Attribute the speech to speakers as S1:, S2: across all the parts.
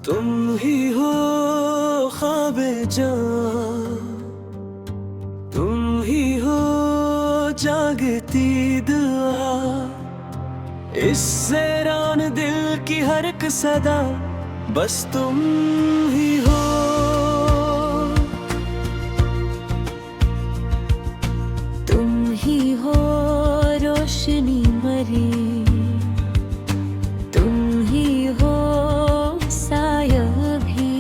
S1: तुम ही हो ख्वाबे जान, तुम ही हो जागती दुआ, इस हैरान दिल की हर एक सदा बस तुम ही हो।
S2: तुम ही हो रोशनी भरी, तुम ही हो साया भी,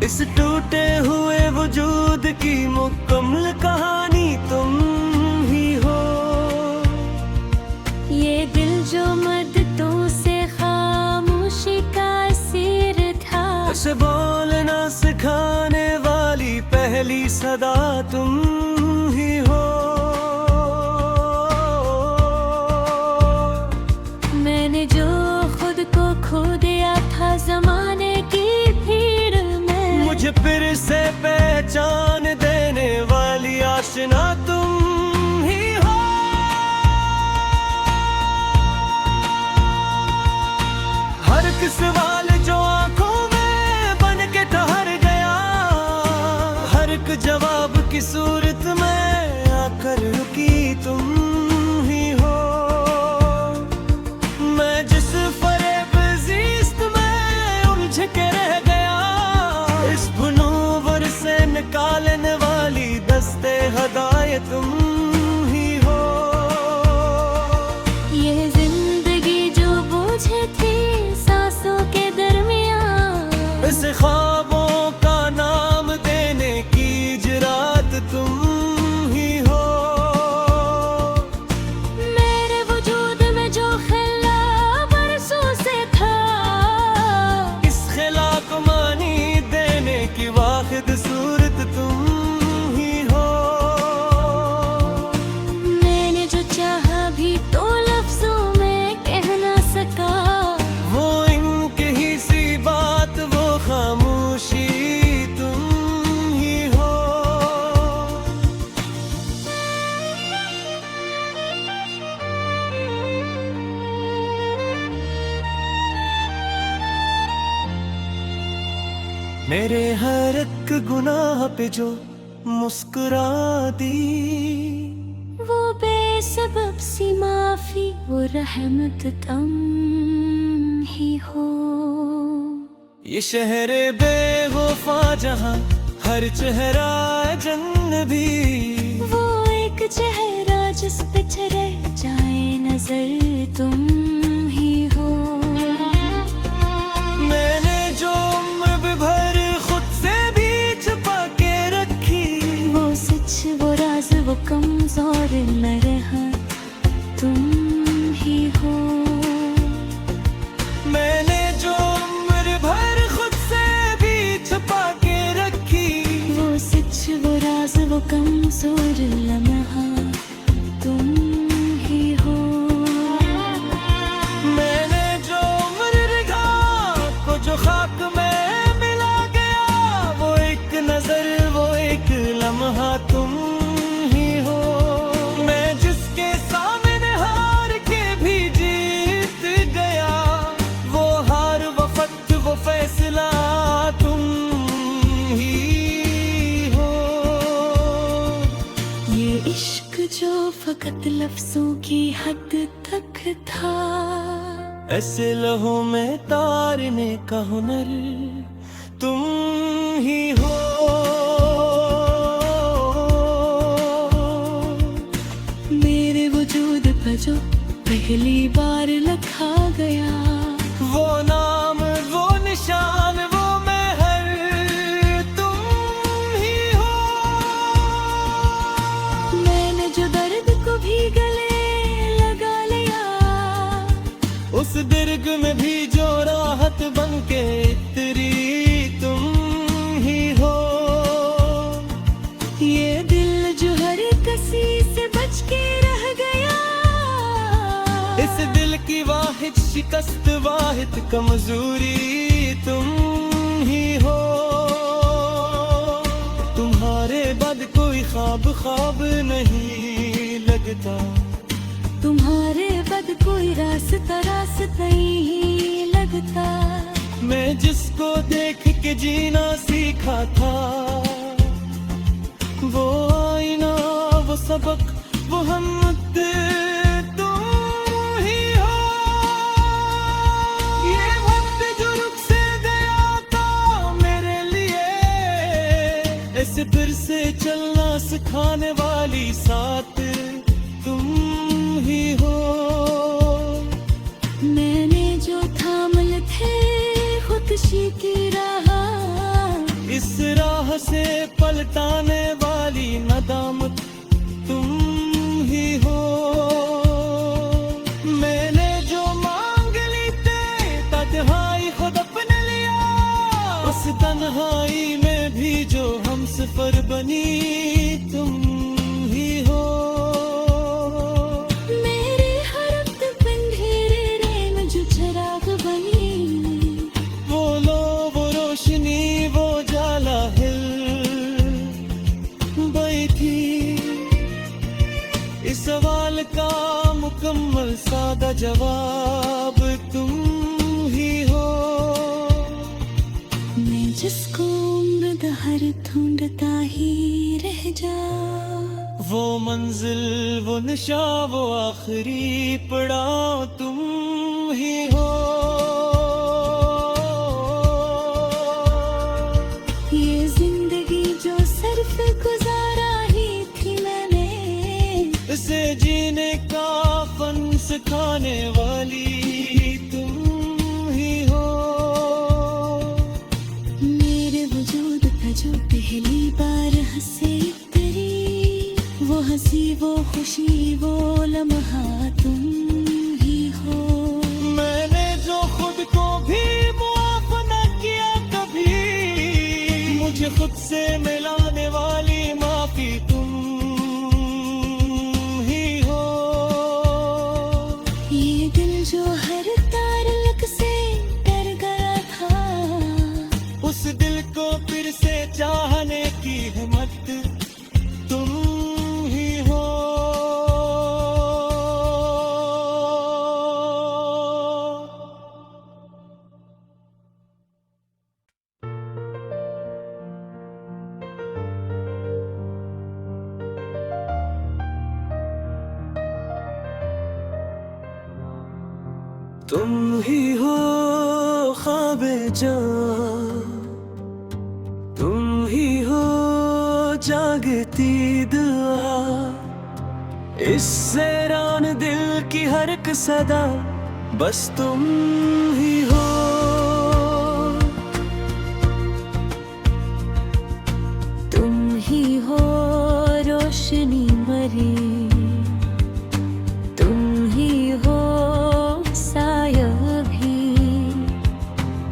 S1: इस टूटे हुए वजूद की मुकम्मल कहानी तुम ही हो।
S2: ये दिल जो मददों से खामोशी का असीर था,
S1: उसे बोलना सिखाने वाली पहली सदा तुम ही हो।
S2: मैंने जो खुद को खो दिया था जमाने की भीड़ में,
S1: मुझे फिर से पहचान देने वाली आशना तुम ही हो। हर एक सवाल जो आंखों में बन के ठहर गया, हर एक जवाब की सूरत में आकर रुकी तुम ही हो। मैं जिस फरेब ज़िस्त में उलझ के रह गया, इस भुनूवर से निकालने वाली दस्ते हदायत तुम ही हो।
S2: ये जिंदगी जो बोझ थी सांसों के दरमियान,
S1: इस ख्वाबों का नाम देने की जुरात तुम ही हो।
S2: मेरे वजूद में जो खिला बरसों से था,
S1: इस खिला को मानी देने की वाहिद सूरत तुम ही हो।
S2: मैंने जो चाहा भी तो लफ्जों में कह ना सका,
S1: वो इनकी ही सी बात, वो खामोशी तुम ही हो। मेरे हर एक गुनाह पे जो मुस्कुरा दी,
S2: वो बेसबब सी माफी, वो रहमत तुम ही हो।
S1: ये शहर बेवफा जहां हर चेहरा अजनबी,
S2: वो एक चेहरा जिस पे चले जाए नजर तुम ही हो।
S1: मैंने जो उम्र भर खुद से भी छुपा के रखी,
S2: वो सच वो राज वो कमजोर न रहा तुम ही हो।
S1: मैंने जो उम्र भर खुद से भी छुपा के रखी,
S2: वो सच वो राज वो कमजोर लम्हा तुम ही हो।
S1: मैंने जो उम्र रिगा को जो खाक में मिला गया, वो एक नजर वो एक लम्हा तुम ही हो। मैं जिसके सामने हार के भी जीत गया, वो हार वो फत वो फैसला तुम ही हो।
S2: ये इश्क जो फकत लफ्जों की हद तक था,
S1: ऐसे लहू में तारने का हुनर तुम ही हो।
S2: मेरे वजूद पर जो पहली बार लिखा गया,
S1: वो नाम वो निशान वो महर तुम ही हो।
S2: मैंने जो दर्द को भी गले लगा लिया,
S1: उस दर्द में भी जो राहत बन के तेरी तुम ही हो।
S2: ये दिल जो हर किसी से बच के रह गया,
S1: इस दिल की वाहिद शिकस्त वाहिद कमजोरी तुम ही हो। तुम्हारे बाद कोई ख्वाब ख्वाब नहीं लगता,
S2: तुम्हारे बद कोई रास्ता रास्ता नहीं लगता।
S1: मैं जिसको देख के जीना सीखा था, वो आईना, वो सबक, वो हम तुम ही हो। ये वक्त जो रुख से गया था मेरे लिए, ऐसे फिर से चलना सिखाने वाली साथ तुम ही हो।
S2: मैंने जो थामल थे खुदकुशी की राह,
S1: इस राह से पलटाने वाली नदामत तुम ही हो। मैंने जो मांग ली थे तन्हाई खुद अपने लिया, उस तन्हाई में भी जो हम सफर बनी तुम ही हो।
S2: मेरे हर वक्त अंधेरे में जो चिराग बनी,
S1: वो लो वो रोशनी वो जाला हिल बैठी। इस सवाल का मुकम्मल सादा जवाब तुम ही हो।
S2: मैं जिसको उम्र दहर ढूंढता ही रह जा,
S1: वो मंजिल वो निशा वो आखिरी पड़ाव तुम ही हो।
S2: ये जिंदगी जो सिर्फ गुजारा ही थी मैंने,
S1: इसे जीने का फन सिखाने वाली तुम ही हो।
S2: मेरे वजूद का जो पहली बार हंसे तेरी, वो हंसी वो खुशी वो लम्हा तुम ही हो।
S1: मैंने जो खुद को भी मुआफ न किया कभी, मुझे खुद से मिलाने वाली माफी तुम ही हो।
S2: ये दिल जो हर तारक से डर गया था,
S1: उस दिल को फिर से चाहने की हिम्मत तुम ही हो। तुम ही हो ख्वाबे जान, तुम ही हो जागती दुआ, इस सैरान दिल की हर एक सदा बस तुम ही हो।
S2: तुम ही हो रोशनी भरी, तुम ही हो साया भी,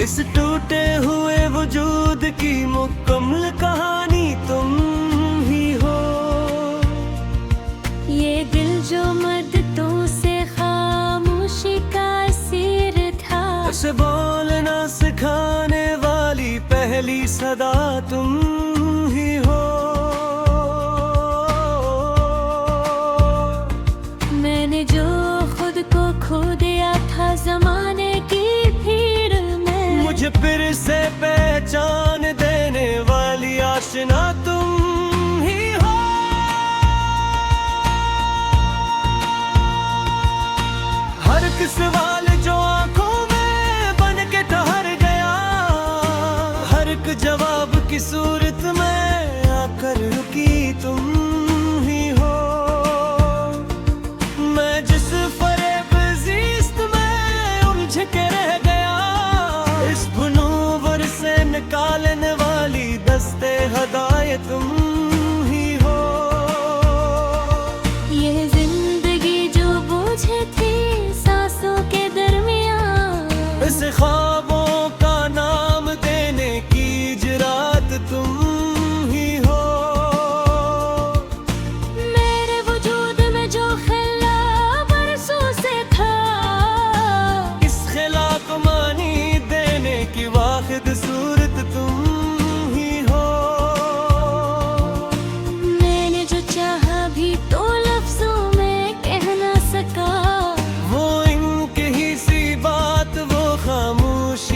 S1: इस टूटे हुए वजूद की मुकम्मल कहानी तुम ही हो।
S2: ये दिल जो मददों से खामोशी का असीर था,
S1: उसे बोलना सिखाने वाली पहली सदा तुम ही हो।
S2: मैंने जो खुद को खो दिया था जमाने की भीड़ में,
S1: मुझे फिर से पहचान देने वाली आशना तुम ही हो। हर एक सवाल जो आंखों में बन के ठहर गया, हर एक जवाब की सूरत में आकर रुकी तुम ही हो। मैं जिस फरेब ज़िस्त में उलझ के रह गया, इस भुनूवर से निकालने वाली दस्ते हदायत तुम ही हो।
S2: ये जिंदगी जो बूझे थी सांसों के दरमियान,
S1: इस ख्वाबों का नाम देने की जुरात तुम ही हो।
S2: मेरे वजूद में जो खिला बरसों से था,
S1: इस खिला को मानी देने की वाहिद सूरत तुम ही हो।
S2: मैंने जो चाहा भी तो लफ्जों में कह ना सका,
S1: वो इनके ही सी बात वो खामोशी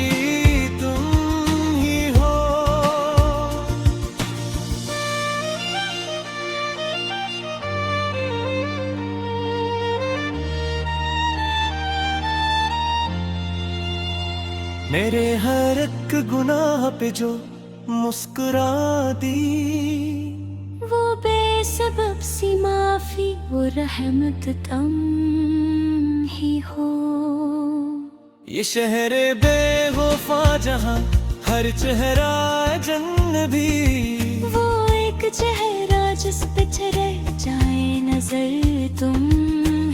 S1: मेरे हर एक गुनाह पे जो मुस्कुरा दी,
S2: वो बेसबब सी माफी, वो रहमत तुम ही हो।
S1: ये शहर बेवफा जहां हर चेहरा जन्नबी,
S2: वो एक चेहरा जिस पे चले जाए नजर तुम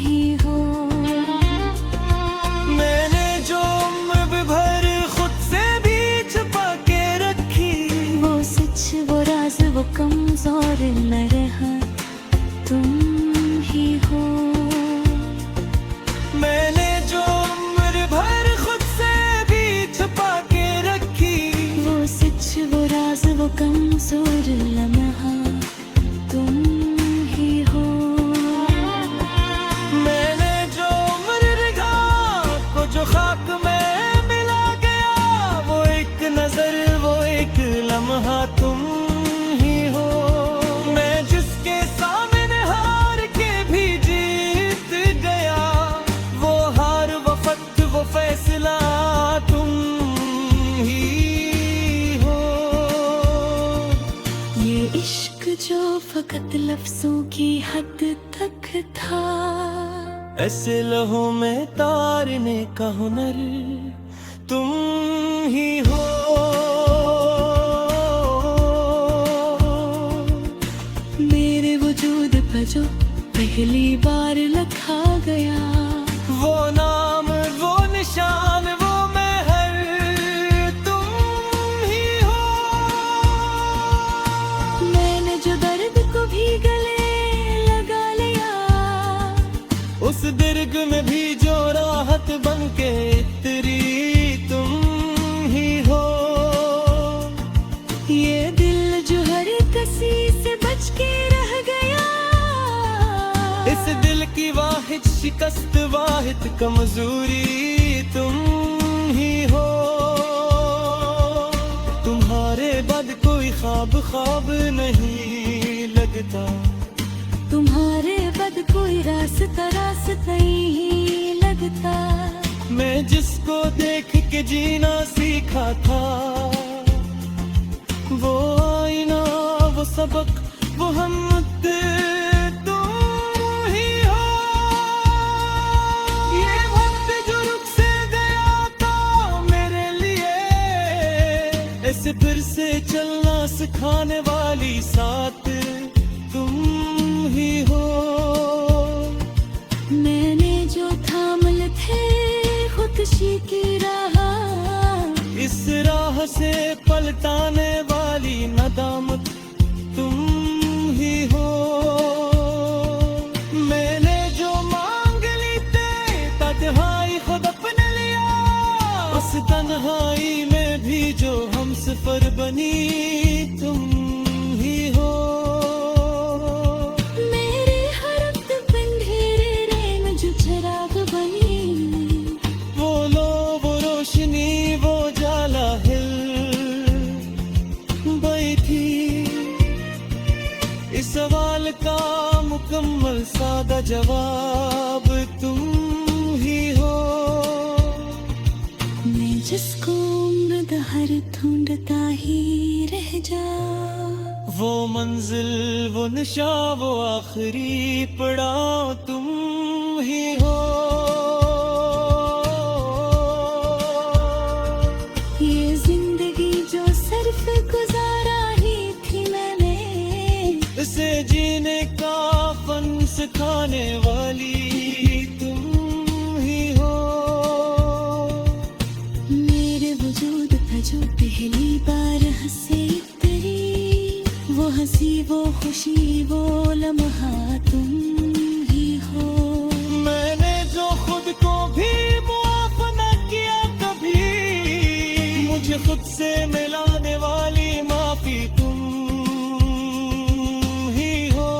S2: ही हो।
S1: मैंने जो उम्र भर खुद से भी छुपा के रखी,
S2: वो सच वो राज वो कमजोर न रहा तुम ही हो।
S1: मैंने जो उम्र भर खुद से भी छुपा के रखी,
S2: वो सच वो राज वो कमजोर लम्हा तुम ही हो।
S1: मैंने जो उम्र रिझा को जो खाक में मिला गया, वो एक नजर वो एक लम्हा तुम ही हो। मैं जिसके सामने हार के भी जीत गया, वो हार वो फत वो फैसला तुम ही हो।
S2: ये इश्क जो फकत लफ्जों की हद तक था,
S1: ऐसे लहू में तारने का हुनर तुम ही हो।
S2: मेरे वजूद पर जो पहली बार लिखा गया,
S1: वो नाम वो निशान वो महर तुम ही हो।
S2: मैंने जो दर्द को भी गले लगा लिया,
S1: उस दीर्घ में भी जो राहत बन के तेरी तुम ही हो।
S2: ये दिल जो हर कसी से बच के रह गया,
S1: इस दिल की वाहिद शिकस्त वाहिद कमजोरी तुम ही हो। तुम्हारे बाद कोई ख्वाब ख्वाब नहीं लगता,
S2: तुम्हारे बद कोई रास्ता रास्ता ही लगता।
S1: मैं जिसको देख के जीना सीखा था, वो आईना वो सबक वो हम तुम ही हो। ये वक्त जो रुख से गया था मेरे लिए, ऐसे फिर से चलना सिखाने वाली साथ तुम ही हो।
S2: मैंने जो थामल थे खुदशी की राह,
S1: इस राह से पलटाने वाली नदामत तुम ही हो। मैंने जो मांग ली थे तन्हाई खुद अपने लिया, उस तन्हाई में भी जो हम सफर बनी तुम ही हो।
S2: मेरे हर वक्त बंधेरे रेन जो चिराग बनी,
S1: वो लो वो रोशनी वो जाला हिल बैठी। इस सवाल का मुकम्मल सादा जवाब तुम ही हो।
S2: मैं जिसको उम्र दहर ढूंढता ही रह जा,
S1: वो मंजिल वो निशा वो आखिरी पड़ाव तुम ही हो।
S2: ये जिंदगी जो सिर्फ गुजारा ही थी मैंने,
S1: इसे जीने का फन सिखाने वाली तुम ही हो।
S2: मेरे वजूद था जो पहली बार हंसे तेरी, वो हंसी वो खुशी वो लम्हा तुम ही हो।
S1: मैंने जो खुद को भी मुआफ न किया कभी, मुझे खुद से मिलाने वाली माफी तुम ही हो।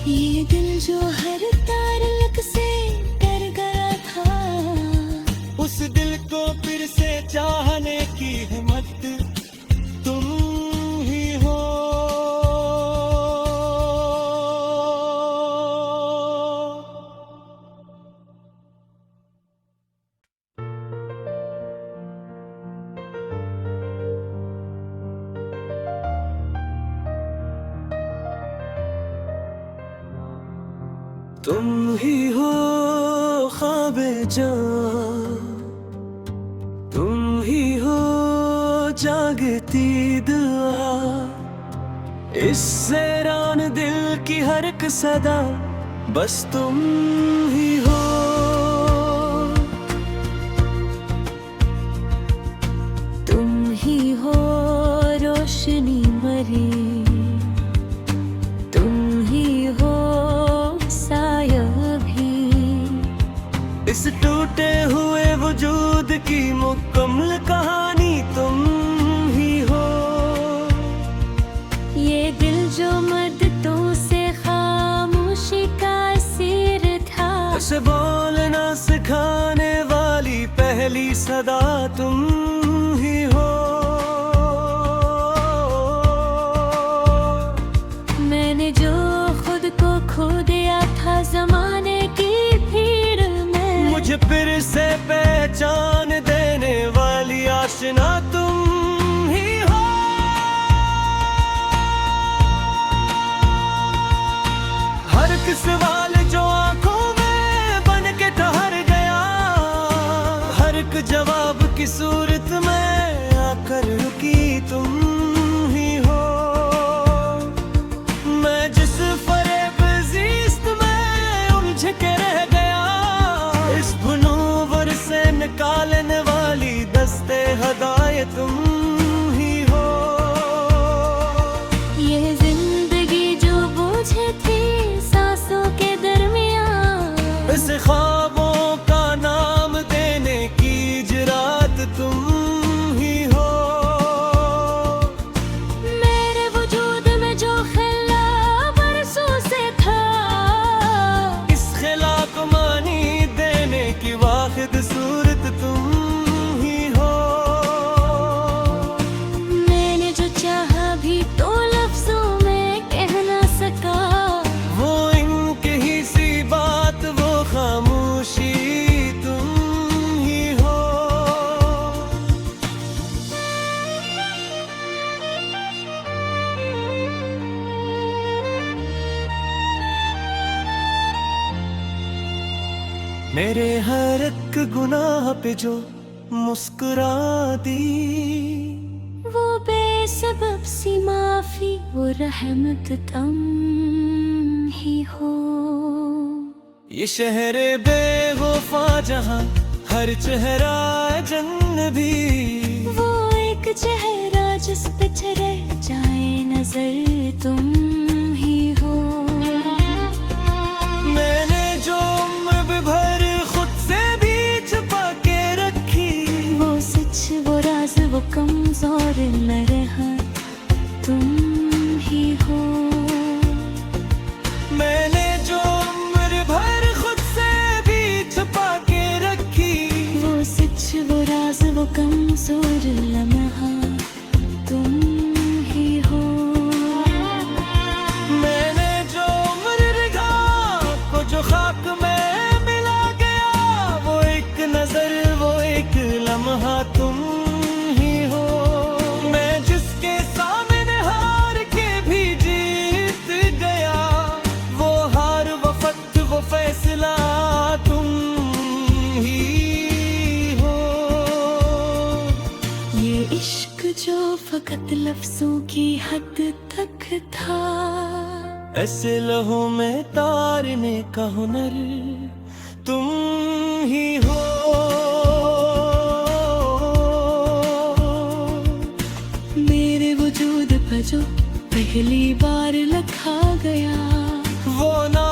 S2: ये दिल जो हर तारक से डर गया था,
S1: उस दिल को फिर से चाहने की हिम्मत तुम ही हो। तुम ही हो ख्वाबे जान, तुम ही हो जागती दुआ, इस हैरान दिल की हर एक सदा बस तुम ही हो।
S2: तुम ही हो रोशनी भरी, तुम ही हो साया भी,
S1: इस टूटे हुए वजूद की मुकम्मल कहानी तुम ही हो।
S2: ये दिल जो मददों से खामोशी का असीर था,
S1: उसे बोलना सिखाने वाली पहली सदा तुम ही हो।
S2: मैंने जो खुद को खो दिया था जमाने की भीड़ में,
S1: मुझे फिर से पहचान देने वाली आशना तुम ही हो। हर एक सवाल जो आंखों में बन के ठहर गया, हर एक जवाब की सूरत में आकर रुकी तुम ही हो। मैं जिस फरेब ज़िस्त में उलझ के रह गया, इस भुनूवर से निकालने वाली दस्ते हदायत तुम ही हो।
S2: ये जिंदगी जो बोझ थी सांसों के दरमियान,
S1: इस ख्वाबों का नाम देने की जुरात तुम ही हो।
S2: मेरे वजूद में जो खिला बरसों से था,
S1: इस खिला को मानी देने की वाहिद सूरत तुम ही हो।
S2: मैंने जो चाहा भी तो लफ्जों में कह ना सका,
S1: वो इनके ही सी बात, वो खामोशी तुम ही हो। मेरे हर एक गुनाह पे जो मुस्कुरा दी,
S2: वो बेसबब सी माफी, वो रहमत तुम ही हो।
S1: ये शहर बेवफा जहां हर चेहरा अजनबी,
S2: वो एक चेहरा जिस पे चले जाए नजर तुम ही हो।
S1: मैंने जो उम्र भर खुद से भी छुपा के रखी,
S2: वो सच वो राज वो कमजोर न रहा तुम ही हो।
S1: मैंने जो उम्र भर खुद से भी छुपा के रखी,
S2: वो सच वो राज वो कमजोर लम्हा तुम ही हो।
S1: मैंने जो उम्र रिगा को जो खाक में मिला गया, वो एक नजर वो एक लम्हा तुम ही हो। मैं जिसके सामने हार के भी जीत गया, वो हार वो फत वो फैसला तुम ही हो।
S2: ये इश्क जो फकत लफ्जों की हद तक था,
S1: ऐसे लहू में तारने का हुनर तुम ही हो।
S2: मेरे वजूद पर जो पहली बार लिखा गया,
S1: वो ना